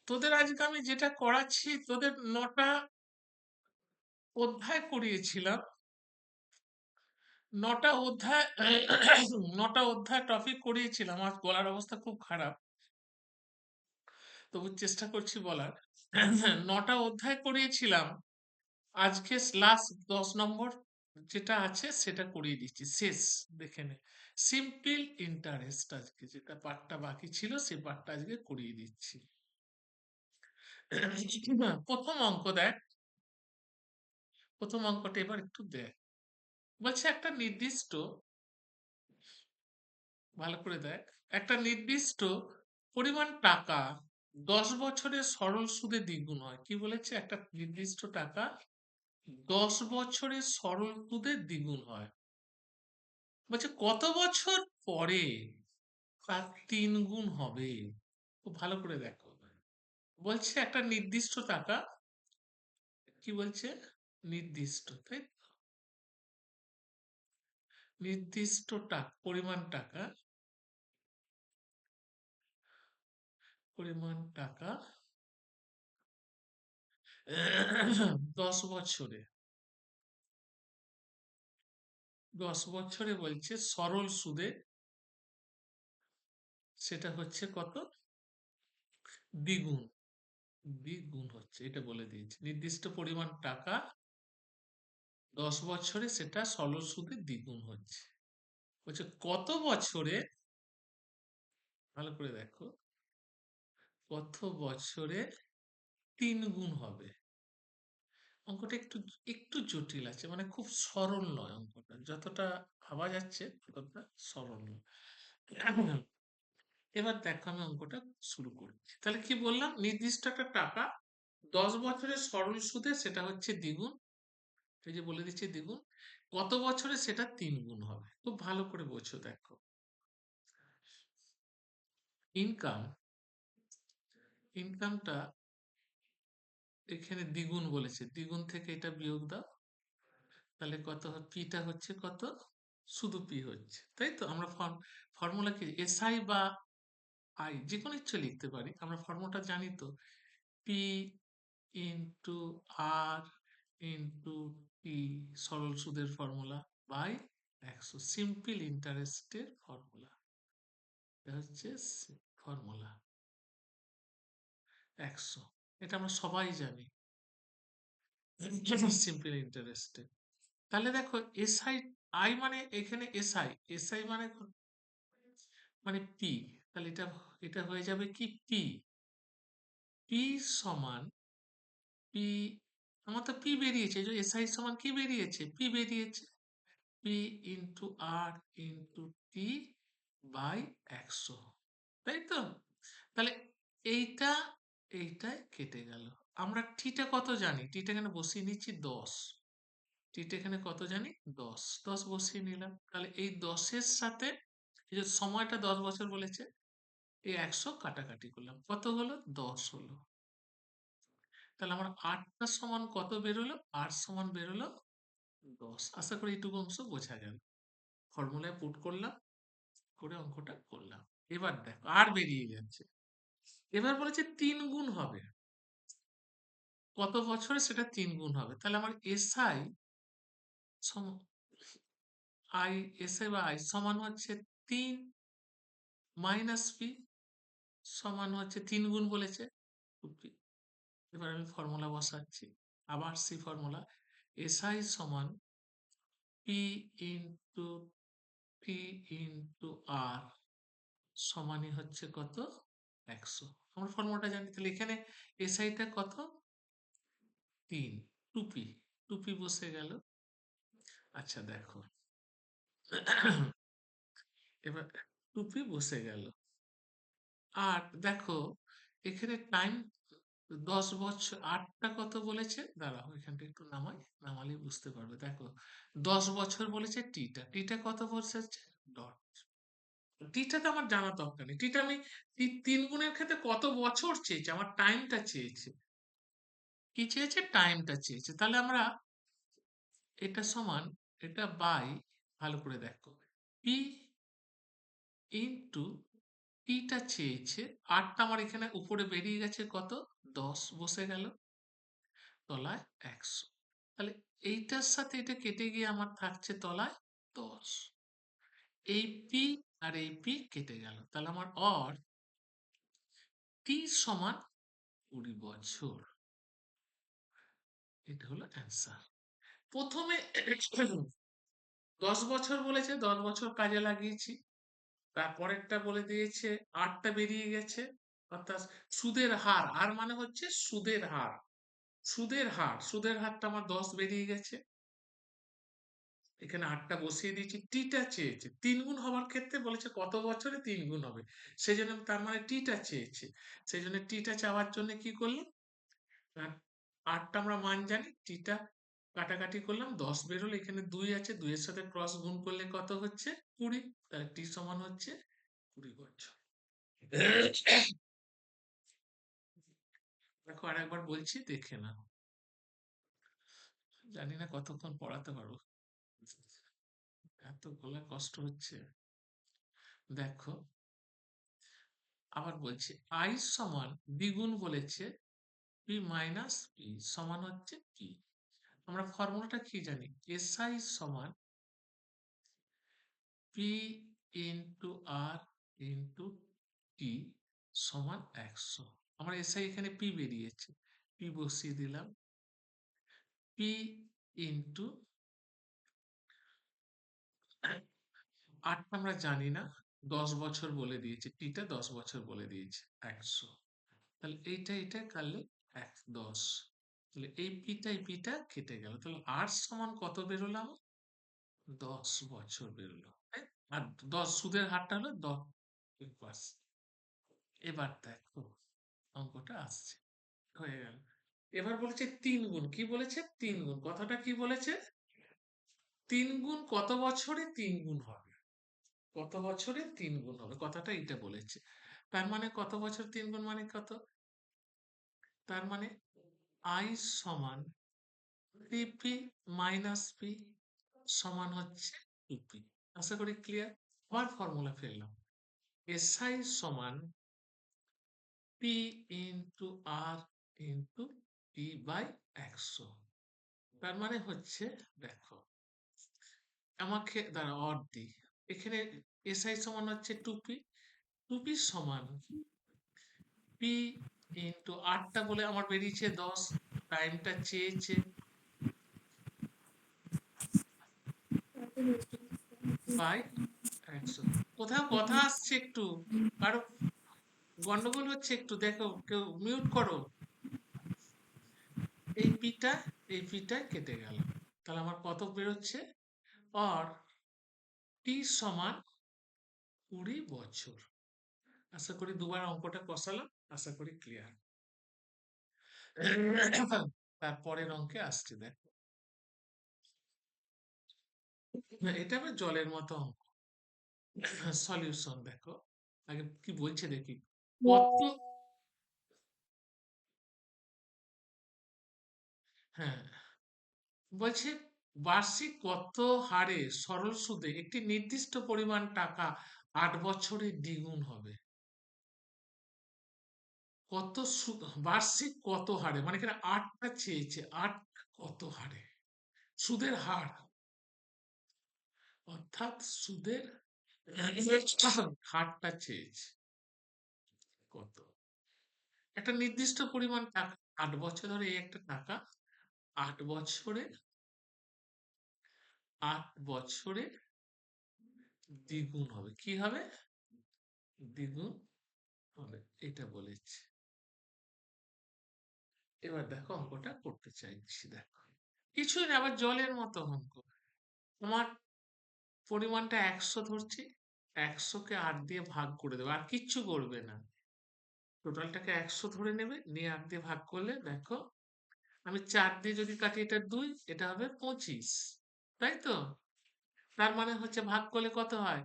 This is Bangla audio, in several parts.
তোদের আজকে আমি যেটা করাচ্ছি, তোদের 9টা অধ্যায় করিয়েছিলাম। 9টা অধ্যায় 9টা অধ্যায় টপিক করিয়েছিলাম। আমার গলার অবস্থা খুব খারাপ, তবু চেষ্টা করছি বলার। 9টা অধ্যায় করিয়েছিলাম। আজকে লাস্ট 10 নম্বর যেটা আছে সেটা করিয়ে দিচ্ছি, শেষ। দেখে নে, সিম্পল ইন্টারেস্ট। আজকে যেটা পার্টটা বাকি ছিল সেই পার্টটা আজকে করিয়ে দিচ্ছি। প্রথম অঙ্ক দেখ, প্রথম অঙ্কটা এবার একটু দেখ। বলছে একটা নির্দিষ্ট, ভালো করে দেখ, একটা নির্দিষ্ট পরিমাণ টাকা 10 বছরের সরল সুদে দ্বিগুণ হয়। কি বলেছে? একটা নির্দিষ্ট টাকা 10 বছরের সরল সুদে দ্বিগুণ হয়। বলছে কত বছর পরে তার 3 গুণ হবে? খুব ভালো করে দেখো। বলছে একটা নির্দিষ্ট টাকা, কি বলছে? নির্দিষ্ট, তাই তো? নির্দিষ্ট টাকা, পরিমাণ টাকা, পরিমাণ টাকা 10 বছরে, 10 বছরে বলছে সরল সুদে, সেটা হচ্ছে কত? দ্বিগুণ। দ্বিগুণ হচ্ছে, এটা বলে দিয়েছে। নির্দিষ্ট পরিমাণ টাকা 10 বছরে সেটা সরল সুদে দ্বিগুণ হচ্ছে। বলছে কত বছরে, ভালো করে দেখো, কত বছরে 3 গুণ হবে? অঙ্কটা একটু একটু জটিল আছে, মানে খুব সরল নয় অঙ্কটা। যতটা ভাবা যাচ্ছে ততটা সরল নয়। এবার দেখো, আমি অঙ্কটা শুরু করছি। তাহলে কি বললাম? নির্দিষ্ট একটা টাকা 10 বছরের সরল সুদে সেটা হচ্ছে দ্বিগুণ। এই যে বলে দিচ্ছে দ্বিগুণ। কত বছরে সেটা 3 গুণ হবে? খুব ভালো করে বোঝো, দেখো। ইনকাম, ইনকামটা এখানে দ্বিগুণ বলেছে, দ্বিগুণ থেকে এটা বিয়োগ দাও। তাহলে কত? পিটা হচ্ছে কত? শুধু পি হচ্ছে, তাই তো? আমরা ফর্মুলা কি, এসআই বা আই যে কোনো ইচ্ছে লিখতে পারি। আমরা ফর্মুলাটা জানি তো, P into R into P, সরল সুদের ফর্মুলা, বাই 100, সিম্পল ইন্টারেস্টের ফর্মুলা। এটা হচ্ছে ফর্মুলা 100। এটা আমরা সবাই জানি সিম্পল ইন্টারেস্টে। তাহলে দেখো, এসআই, আই মানে এখানে এসআই, এসআই মানে মানে পি। তাহলে এটা এটা হয়ে যাবে কি, পি। পি সমান পি, আমার তো পি বেরিয়েছে, যে এসআই সমান কি বেরিয়েছে? পি বেরিয়েছে। P into R into T by 100, তাই তো? তাহলে এইটা, এইটাই কেটে গেল। আমরা টিটা কত জানি? টিটা এখানে বসিয়ে নিচ্ছি 10। টিটা এখানে কত জানি? 10। 10 বসিয়ে নিলাম। তাহলে এই 10-এর সাথে, এই যে সময়টা 10 বছর বলেছে, এই 100 কাটাকাটি করলাম, কত হলো? 10 হলো। তাহলে আমার আটটা সমান কত বেরোলো? 8 সমান বেরোলো 10। আশা করি এইটুকু অংশ বোঝা গেল। ফর্মুলায় পুট করলাম, করে অঙ্কটা করলাম। এবার দেখো, আর বেরিয়ে যাচ্ছে। এবার বলেছে 3 গুণ হবে। কত বছরে সেটা 3 গুণ হবে? তাহলে আমার এসআই আই, এসআই বা আই সমান হচ্ছে 3 মাইনাস পি, সমান হচ্ছে 3 গুণ বলেছে 2p। এবার আমি ফর্মুলা বসাচ্ছি, আবার সি ফর্মুলা, এসআই সমান পি ইন্টু পি ইন্টু আর সমানই হচ্ছে কত? 100। আমরা ফর্মুলাটা জানি। তাহলে এখানে এসআইটা কত? 3, 2p, 2p বসে গেল। আচ্ছা দেখো, এবার 2p বসে গেল। আর দেখো, এখানে টাইম 10 বছর, আটটা কত বলেছে? দাঁড়াও, এখানটা একটু নামাই, নামালেই বুঝতে পারবে। দেখো, 10 বছর বলেছে, টিটা, টিটা কত বসেছে? ডট। টিটা তো আমার জানা দরকার নেই। টিটা আমি 3 গুণের ক্ষেত্রে কত বছর চেয়েছে? আমার টাইমটা চেয়েছে। কি চেয়েছে? টাইমটা চেয়েছে। তাহলে আমরা এটা সমান, এটা বাই, ভালো করে দেখো, পি ইন্টু টিটা চেয়েছে, আটটা আমার এখানে উপরে বেরিয়ে গেছে কত, 10 বসে গেল তলায় 100। তাহলে এইটার সাথে এটা কেটে গিয়ে আমার থাকছে তলায় 10। এই পি আর এই পি কেটে গেল, তাহলে আমার টি সমান 20 বছর। এটা হলো অ্যান্সার। প্রথমে 10 বছর বলেছে, 10 বছর কাজে লাগিয়েছি। তারপরেরটা বলে দিয়েছে 8টা বেরিয়ে গেছে, অর্থাৎ সুদের হার, আর মানে হচ্ছে সুদের হার, সুদের হারটা আমার 10 বেরিয়ে গেছে। এখানে 8টা বসিয়ে দিয়েছি। টিটা চেয়েছে 3 গুণ হওয়ার ক্ষেত্রে, বলেছে কত বছরে 3 গুণ হবে, সেই জন্য তার মানে টিটা চেয়েছে, সেই জন্য টিটা চাওয়ার জন্য কি করলাম, 8টা আমরা মান জানি, টিটা কাটাকাটি করলাম, 10 বেরোলো, এখানে 2 আছে, 2 এর সাথে ক্রস গুণ করলে কত হচ্ছে 20, তাহলে টি সমান হচ্ছে 20 বছর। দেখো আরেকবার বলছি, দেখে নাও। জানি না কতক্ষণ পড়াতে পারবো, এত গলা কষ্ট হচ্ছে। দেখো আবার বলছি, আই সমান দ্বিগুণ বলেছে, পি মাইনাস পি সমান হচ্ছে পি। আমরা ফর্মুলাটা কি জানি, এসআই সমান পি ইন্টু আর ইন্টু টি সমান 100। আমার এসআই এখানে পি বেরিয়েছে, পি বসিয়ে দিলাম, পি ইন্টু, আটটা আমরা জানি না, 10 বছর বলে দিয়েছে, টিটা 10 বছর বলে দিয়েছে, 100। তাহলে এইটা কাটলে 10, তাহলে এই পিটা কেটে গেল, তাহলে আর সমান কত বেরোলাম, 10 বছর বেরোলো, আর 10 সুদের হারটা হলো 10%। এবার দেখো অঙ্কটা আসছে, হয়ে গেল। এবার বলেছে 3 গুণ, কি বলেছে 3 গুণ, কথাটা কি বলেছে 3 গুণ কত বছরে 3 গুণ হবে, কত বছরে 3 গুণ হবে, কথাটা এটা বলেছে। তার মানে কত বছর 3 গুণ মানে কত, তার মানে আই সমান পিপি মাইনাস পি সমান হচ্ছে পিপি। আশা করি ক্লিয়ার। আবার ফর্মুলা ফেললাম, এসআই সমান P into R into T by 100। তার মানে হচ্ছে, দেখো আমাকে দ্বারা অর দিই, এখানে এসআই সমান হচ্ছে টুপি, টুপি সমান পি ইন্টু আটটা বলে আমার বেরিয়েছে 10, টাইমটা চেয়েছে বাই 100। কোথাও কথা আসছে একটু, কারো গন্ডগোল হচ্ছে একটু, দেখো কেউ মিউট করো। এই পিটা এই পিটা কেটে গেল, তাহলে আমার কত বেরোচ্ছে, আর টি সমান 20 বছর। আশা করি দুবার অঙ্কটা কষালাম, আশা করি ক্লিয়ার। তারপরের অঙ্কে আসছে, দেখো এটা আবার জলের মতো অঙ্ক। সলিউশন দেখো, আগে কি বলছে দেখি, কত, হ্যাঁ বলছে বার্ষিক কত হারে সরল সুদে একটি নির্দিষ্ট পরিমাণ টাকা 8 বছরে দ্বিগুণ হবে। কত সুদ, বার্ষিক কত হারে, মানে এখানে 8টা চেয়েছে, 8 কত হারে, সুদের হার, অর্থাৎ সুদের হারটা চেয়েছে কত, একটা নির্দিষ্ট পরিমাণ টাকা, 8 বছর ধরে এই একটা টাকা 8 বছরে, 8 বছরে দ্বিগুণ হবে, কি হবে দ্বিগুণ হবে, এটা বলেছে। এবার দেখো অঙ্কটা করতে চাইছি, দেখো কিছুই না, আবার জলের মতো অঙ্ক। তোমার পরিমাণটা 100 ধরছি, 100কে 8 দিয়ে ভাগ করে দেবে, আর কিচ্ছু করবে না, টোটালটাকে 100 ধরে নেবে, নিয়ে 8 দিয়ে ভাগ করলে দেখো, আমি 4 দিয়ে যদি কাটি, এটা 2, এটা হবে 25, তাই তো। তার মানে হচ্ছে ভাগ করলে কত হয়,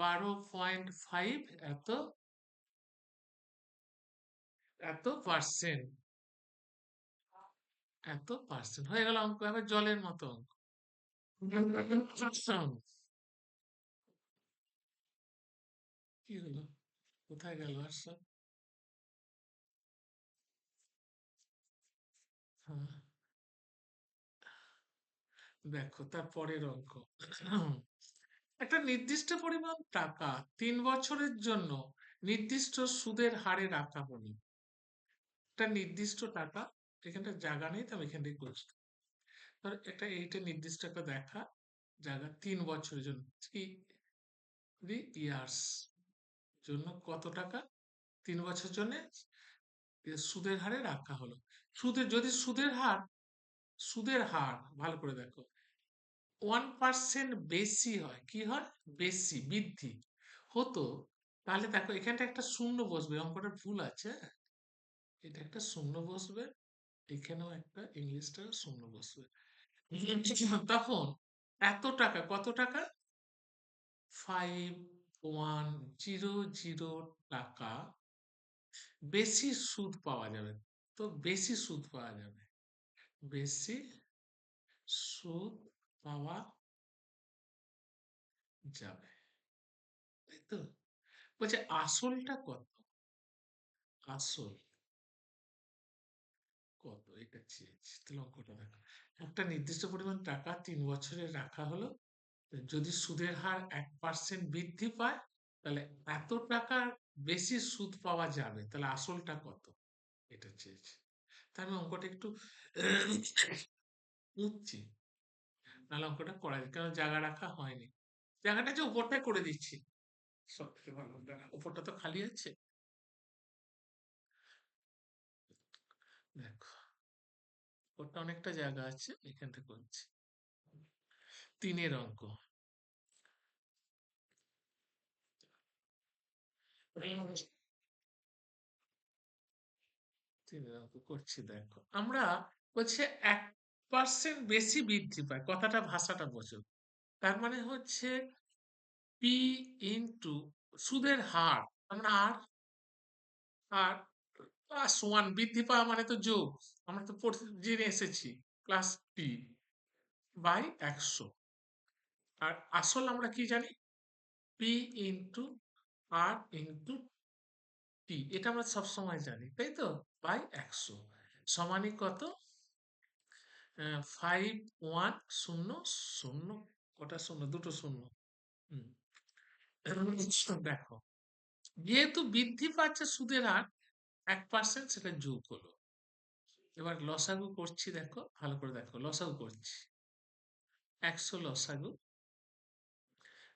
12.5, এত এত পার্সেন্ট, এত পার্সেন্ট হয়ে গেল অঙ্ক, আবার জলের মতো অঙ্ক। কি হলো, কোথায় গেল আর সব? হ্যাঁ, দেখো তার পরের অঙ্ক। একটা নির্দিষ্ট পরিমাণ টাকা 3 বছরের জন্য নির্দিষ্ট সুদের হারে রাখা হলো। একটা নির্দিষ্ট টাকা, এখানটা জায়গা নেই তো আমি এখান থেকে করছি। ধর একটা এইটা নির্দিষ্ট একটা দেখা জায়গা 3 বছরের জন্য, 3 ইয়ার্স জন্য কত টাকা 3 বছর জন্য সুদের হারে রাখা হলো। যদি সুদের হার ভালো করে দেখো 1% বেশি হয়, কি হয়, বেশি বৃদ্ধি হতো, তাহলে দেখো এখানটা একটা শূন্য বসবে, অঙ্কটা ভুল আছে, হ্যাঁ? এটা একটা শূন্য বসবে, এখানেও একটা ইংলিশটা শূন্য বসবে। তখন এত টাকা, কত টাকা, 5110 টাকা বেশি সুদ পাওয়া যাবে। তো বেশি সুদ পাওয়া যাবে, বেশি সুদ পাওয়া যাবে, তাই তো? বলছে আসলটা কত, আসল কত এটা চেয়েছি, তাহলে অঙ্কটা দেখো। একটা নির্দিষ্ট পরিমাণ টাকা 3 বছরে রাখা হলো, যদি সুদের হার 1% বৃদ্ধি পায়, তাহলে এত টাকার বেশি সুদ পাওয়া যাবে, তাহলে আসলটা কত, এটা চেয়েছি। তার আমি অঙ্কটা একটু বুঝছি, নাহলে অঙ্কটা করা যায়, কারণ জায়গা রাখা হয়নি। জায়গাটা যে উপরটা করে দিচ্ছি, সব থেকে ভালো, উপরটা তো খালি আছে। দেখো উপরটা অনেকটা জায়গা আছে, এখান থেকে করছি। 3-এর অঙ্ক। 3-এর অঙ্ক করছি, দেখো আমরা বলছে 1% বেশি বৃদ্ধি পায়, কথাটা ভাষাটা বোঝো। তার মানে হচ্ছে পি ইন্টু সুদের হার, আমরা আর প্লাস ওয়ান, বৃদ্ধি পাওয়া মানে তো যোগ, আমরা তো জেনে এসেছি, প্লাস পি বাই 100। আর আসল আমরা কি জানি, পি ইন্টু আর ইন্টু টি, এটা আমরা সবসময় জানি, তাই তো, বাই 100 সমানই কত, 5110, কটা শূন্য, দুটো শূন্য। হুম। দেখো যেহেতু বৃদ্ধি পাচ্ছে সুদের হার 1%, সেটা যোগ হলো। এবার লসাগু করছি, দেখো ভালো করে দেখো, লসাগু করছি, 100 লসাগু।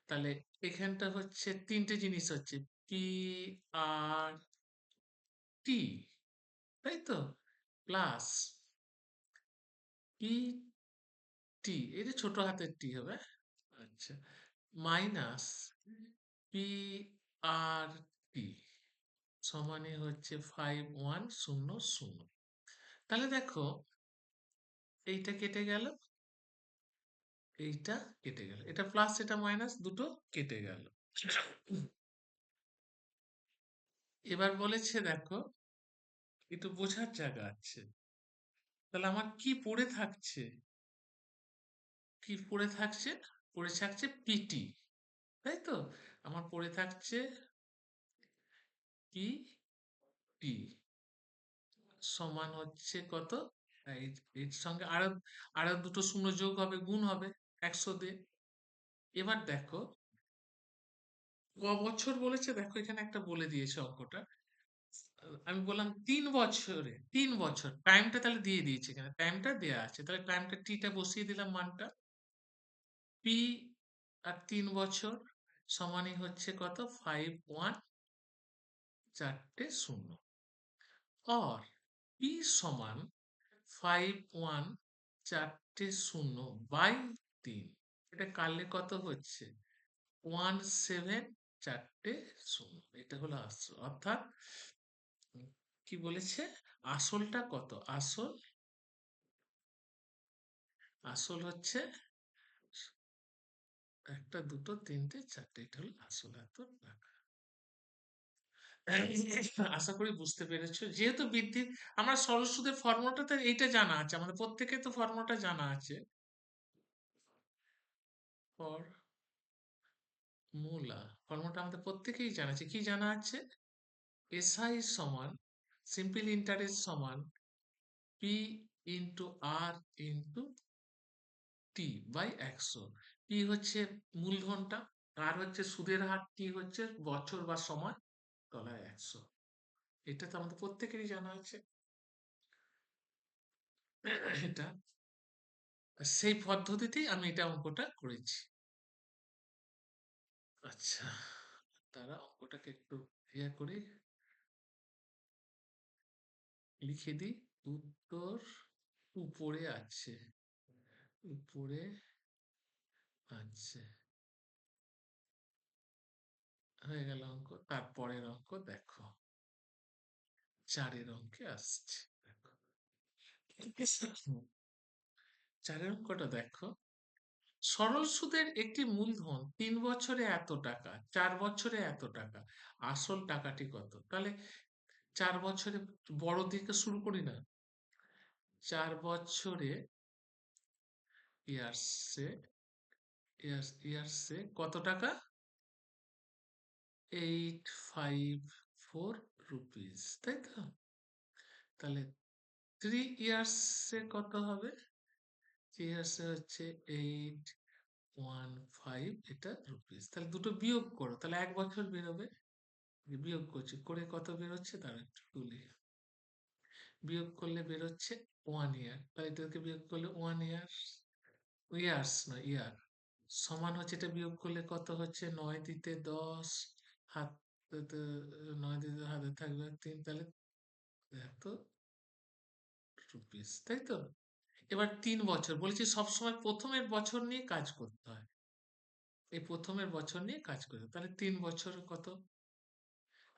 তাহলে এখানটা হচ্ছে তিনটে জিনিস হচ্ছে পি আর টি, তাই তো, প্লাস পি টি, এই যে ছোট হাতের টি হবে, আচ্ছা, মাইনাস পি আর টি সমানে হচ্ছে 5100। তাহলে দেখো এইটা কেটে গেল, এইটা কেটে গেল, এটা প্লাস এটা মাইনাস দুটো কেটে গেল। এবার বলেছে দেখো একটু বোঝার জায়গা আছে, তাহলে আমার কি পড়ে থাকছে, কি পড়ে থাকছে, পড়ে থাকছে পিটি, তাই তো, আমার পড়ে থাকছে পিটি সমান হচ্ছে কত, এর সঙ্গে আরো আরো দুটো শূন্য যোগ হবে, গুণ হবে 100 দিয়ে। এবার দেখো ক বছর বলেছে, দেখো এখানে একটা বলে দিয়েছে অঙ্কটা, আমি বললাম 3 বছরে, 3 বছর টাইমটা তাহলে দিয়ে দিয়েছে, এখানে টাইমটা দেয়া আছে, তাহলে টাইমটা টিটা বসিয়ে দিলাম, মানটা পি আর 3 বছর সমানই হচ্ছে কত, 51 চারটে শূন্য, और পি সমান 51 চারটে শূন্য বাই 3, এটা কাটলে কত হচ্ছে 17 চারটে শূন্য, এটা হলো আসল, অর্থাৎ কি বলেছে, আসলটা কত, আসল, আসল হচ্ছে একটা দুটো তিনটে চারটে, এটা হলো আসল এত টাকা। আশা করি বুঝতে পেরেছো, যেহেতু বৃদ্ধি, আমরা সরল সুদের ফর্মুলাটাতে এইটা জানা আছে, আমাদের প্রত্যেকের তো ফর্মুলাটা জানা আছে, ফর্মুলাটা আমাদের প্রত্যেকেই জানা আছে, কি জানা আছে, এসআই সমান সিম্পল ইন্টারেস্ট সমান P into R into T by 100। P হচ্ছে মূলধনটা, আর হচ্ছে সুদের হার, টি হচ্ছে বছর বা সময়, তলায় 100। এটা তো আমাদের প্রত্যেকেরই জানা আছে। এটা সেই পদ্ধতিতেই আমি এটা অঙ্কটা করেছি। আচ্ছা, তারা অঙ্কটাকে একটু ইয়ে করি, লিখে দিই। উত্তর উপরে আছে, উপরে আছে। হয়ে গেল অঙ্ক। তারপরের অঙ্ক দেখো, 4 অঙ্কে আসছে। দেখো 4 অঙ্কটা দেখো। সরল সুদের একটি মূলধন 3 বছরে এত টাকা, 4 বছরে এত টাকা, আসল টাকাটি কত? তাহলে 4 বছরে, বড় দিকে শুরু করি না। 4 বছরে ইয়ার্সে, ইয়ার্সে কত টাকা? 854 রুপিস, তাই তো? তাহলে 3 ইয়ার্সে কত হবে? 3 ইয়ার্সে হচ্ছে 815 এটা রুপিস। তাহলে দুটো বিয়োগ করো, তাহলে 1 বছর বেরোবে। বিয়োগ করছি, করে কত বেরোচ্ছে তার একটু তুলি। বিয়োগ করলে বেরোচ্ছে 1 ইয়ার, তাই এটাকে বিয়োগ করলে 1 ইয়ার, ইয়ার্স না ইয়ার, সমান হচ্ছে, এটা বিয়োগ করলে কত হচ্ছে? 9 দিতে 10, হাত 9 দিতে হাতে থাকবে 3, তাহলে এত রুপিস, তাই তো? এবার 3 বছর বলেছি, সবসময় প্রথমের বছর নিয়ে কাজ করতে হয়। এই প্রথমের বছর নিয়ে কাজ করতে, তাহলে 3 বছর কত?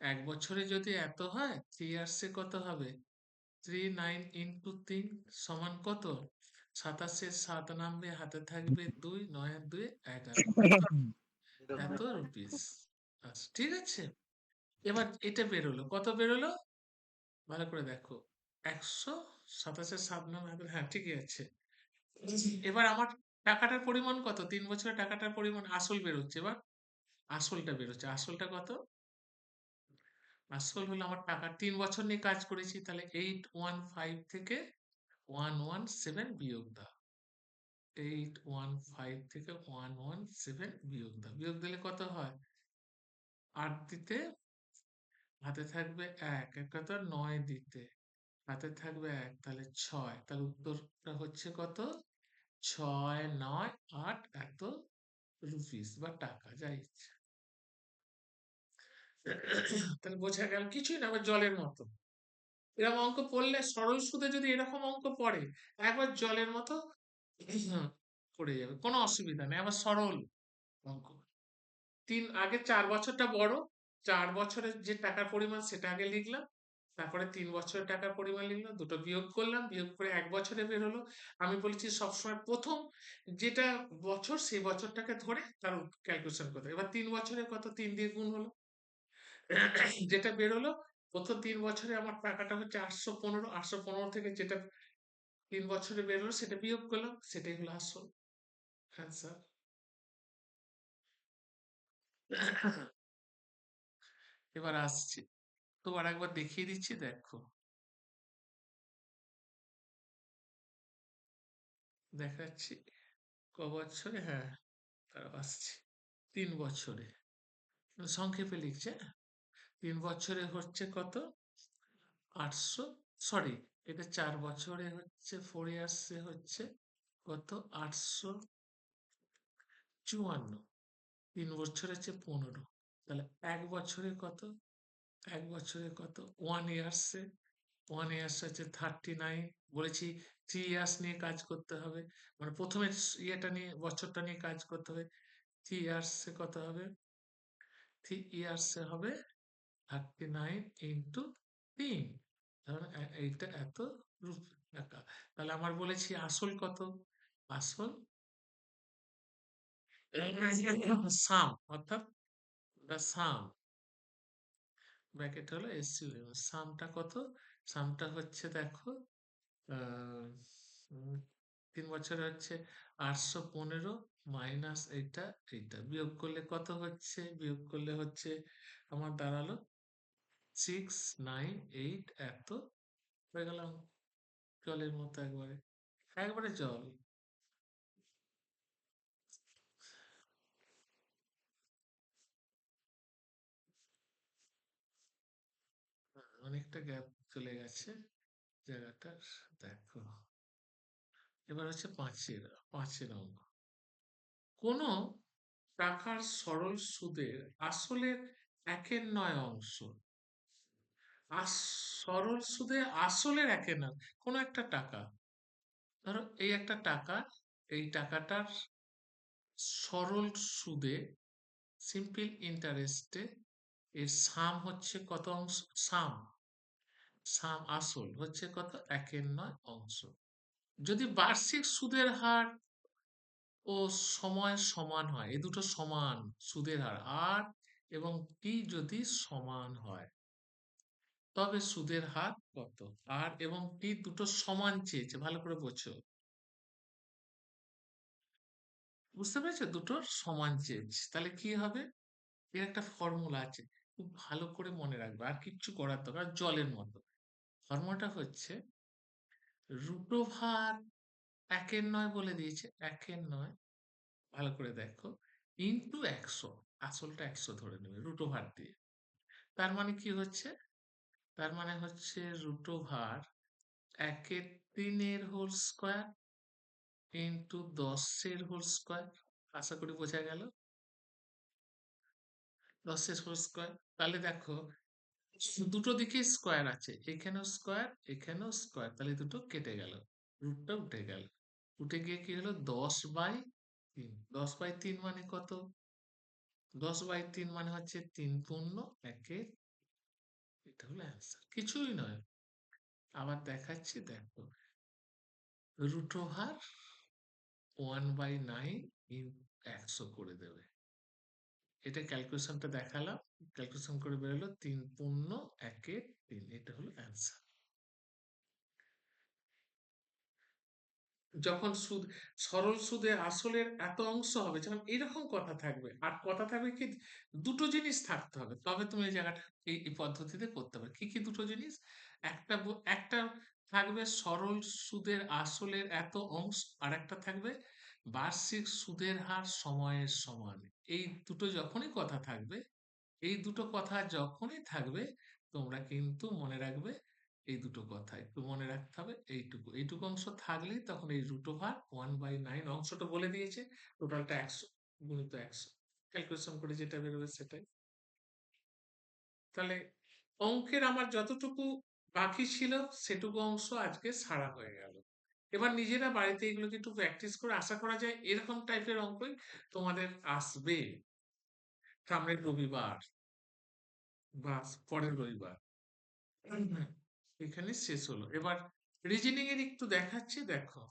1 বছরে যদি এত হয়, 3 ইয়ার্সে কত হবে? 3 9 × 3 সমান কত? 27-এ 7 নামবে, হাতে থাকবে 2, 9 আর 2 11, কত? এত রুপিস। আচ্ছা, ঠিক আছে। এবার এটা বেরোলো, কত বেরোলো? ভালো করে দেখো, 100, 27-এ 7 নামবে, হ্যাঁ ঠিকই আছে। এবার আমার টাকাটার পরিমাণ কত? 3 বছরের টাকাটার পরিমাণ আসল বেরোচ্ছে। এবার আসলটা বেরোচ্ছে, আসলটা কত? আসল হলো আমার টাকা, 3 বছর নিয়ে কাজ করেছি, তাহলে 815 থেকে 117 বিয়োগ দাও। 815 থেকে 117 বিয়োগ দাও। বিয়োগ দিলে কত হয়? 8 দিতে হাতে থাকবে 1, কত? 9 দিতে হাতে থাকবে 1, তাহলে 6। তাহলে উত্তরটা হচ্ছে কত? 698 এত রুপিস বা টাকা, যাই ইচ্ছে। তাহলে বোঝা গেল, কিছুই না, আবার জলের মতো। এরকম অঙ্ক পড়লে, সরল সুদে যদি এরকম অঙ্ক পড়ে, একবার জলের মতো পড়ে যাবে, কোনো অসুবিধা নেই। আবার সরল অঙ্ক, আগে 4 বছরটা বড়, 4 বছরের যে টাকার পরিমাণ সেটা আগে লিখলাম, তারপরে 3 বছরের টাকার পরিমাণ লিখলাম, দুটো বিয়োগ করলাম, বিয়োগ করে 1 বছরে বেরোলো। আমি বলেছি সবসময় প্রথম যেটা বছর, সেই বছরটাকে ধরে তার ক্যালকুলেশন করতে। এবার 3 বছরে কত? 3 দিয়ে গুণ হলো, যেটা বেরোলো প্রথম 3 বছরে আমার টাকাটা হচ্ছে 815। 815 থেকে যেটা 3 বছরে বেরোলো সেটা বিয়োগ করলাম, সেটাই হলো আসল অ্যান্সার। এবার আসছি, তোমার একবার দেখিয়ে দিচ্ছি, দেখো। দেখাচ্ছি বছরে, হ্যাঁ তারা আসছে 3 বছরে, সংক্ষেপে লিখছে। 3 বছরে হচ্ছে কত? 800, সরি, এটা 4 বছরে হচ্ছে 4 ইয়ার্সে হচ্ছে কত? 854। 3 বছরে হচ্ছে 15, তাহলে 1 বছরে কত? 1 বছরে কত? 1 ইয়ার্সে, 1 ইয়ার্স হচ্ছে 39। বলেছি 3 ইয়ার্স নিয়ে কাজ করতে হবে, মানে প্রথমে ইয়েটা নিয়ে, বছরটা নিয়ে কাজ করতে হবে। 3 ইয়ার্সে কত হবে? 3 ইয়ার্সে হবে 39 ইন্টু 3, এইটা এত টাকা। তাহলে আমার বলেছি আসল কত? আসল সাম, অর্থাৎ the sum, ব্র্যাকেট হলো এসইউ, সামটা কত? সামটা হচ্ছে দেখো, আহ, উম, 3 বছরে হচ্ছে 815 মাইনাস এইটা, এইটা বিয়োগ করলে কত হচ্ছে? বিয়োগ করলে হচ্ছে আমার দাঁড়ালো সিক্স, 9, 8 এত হয়ে গেলাম জলের মতো একবারে, একবারে জল। অনেকটা গ্যাপ চলে গেছে জায়গাটার। দেখো, এবার হচ্ছে পাঁচের অঙ্ক। কোনো টাকার সরল সুদের আসলের 1/9 অংশ, সরল সুদে আসলের 1/9, কোনো একটা টাকা, ধরো এই একটা টাকা, এই টাকাটার সরল সুদে, সিম্পল ইন্টারেস্টে, এর সাম হচ্ছে কত অংশ, সাম, আসল হচ্ছে কত, 1/9 অংশ। যদি বার্ষিক সুদের হার ও সময় সমান হয়, এই দুটো সমান, সুদের হার আর এবং টি যদি সমান হয়, তবে সুদের হার কত। আর এবং টি দুটো সমান চেয়েছে, ভালো করে বোঝো, বুঝতে পেরেছো, দুটো সমান চেয়েছে, তাহলে কি হবে, এর একটা ফর্মুলা আছে, খুব ভালো করে মনে রাখবে, আর কিচ্ছু করার দরকার, জলের মতো। ফর্মুলাটা হচ্ছে রুট ওভার 1/9 বলে দিয়েছে, 1/9, ভালো করে দেখো, ইন্টু 100, আসলটা 100 ধরে নেবে রুট ওভার দিয়ে। তার মানে কি হচ্ছে, তার মানে হচ্ছে root over 1/3 whole square into 10 whole square. আশা করি বোঝা গেল, 10 হোল স্কোয়ার। তাহলে দেখো, দুটো দিকে স্কোয়ার আছে, এখানেও স্কোয়ার, এখানেও স্কোয়ার, তাহলে দুটো কেটে গেল, রুটটা উঠে গেল, উঠে গিয়ে কি হলো, 10/3। 10/3 মানে কত, 10/3 মানে হচ্ছে 3×1, এটা হলো অ্যান্সার, কিছুই নয়। আবার দেখাচ্ছি, দেখো, রুট ওভার 1/9 ইন 100 করে দেবে, এটা ক্যালকুলেশনটা দেখালাম, ক্যালকুলেশন করে বেরোলো 3×1, এটা হলো অ্যান্সার। যখন সুদ, সরল সুদে আসলের এত অংশ হবে, যখন এরকম কথা থাকবে, আর কথা থাকবে কি, দুটো জিনিস থাকতে হবে, তবে তুমি এই জায়গাটা এই পদ্ধতিতে করতে পারবে। কি কি দুটো জিনিস, একটা থাকবে সরল সুদের আসলের এত অংশ, আর একটা থাকবে বার্ষিক সুদের হার সময়ের সমান। এই দুটো যখনই কথা থাকবে, এই দুটো কথা যখনই থাকবে, তোমরা কিন্তু মনে রাখবে, এই দুটো কথা একটু মনে রাখতে হবে, এইটুকু এইটুকু অংশ থাকলেই তখন এই রুট ওভার 1/9 অংশটা বলে দিয়েছে, টোটালটা 100 গুণিত 100, ক্যালকুলেশন করে যেটা বেরোবে সেটাই। তাহলে অঙ্কের আমার যতটুকু বাকি ছিল, সেটুকু অংশ আজকে সারা হয়ে গেল। এবার নিজেরা বাড়িতে এগুলোকে একটু প্র্যাকটিস করে, আশা করা যায় এরকম টাইপের অঙ্কই তোমাদের আসবে সামনের রবিবার বা পরের রবিবার। এখানে শেষ হলো। এবার রিজনিং এর একটু দেখাচ্ছি, দেখো।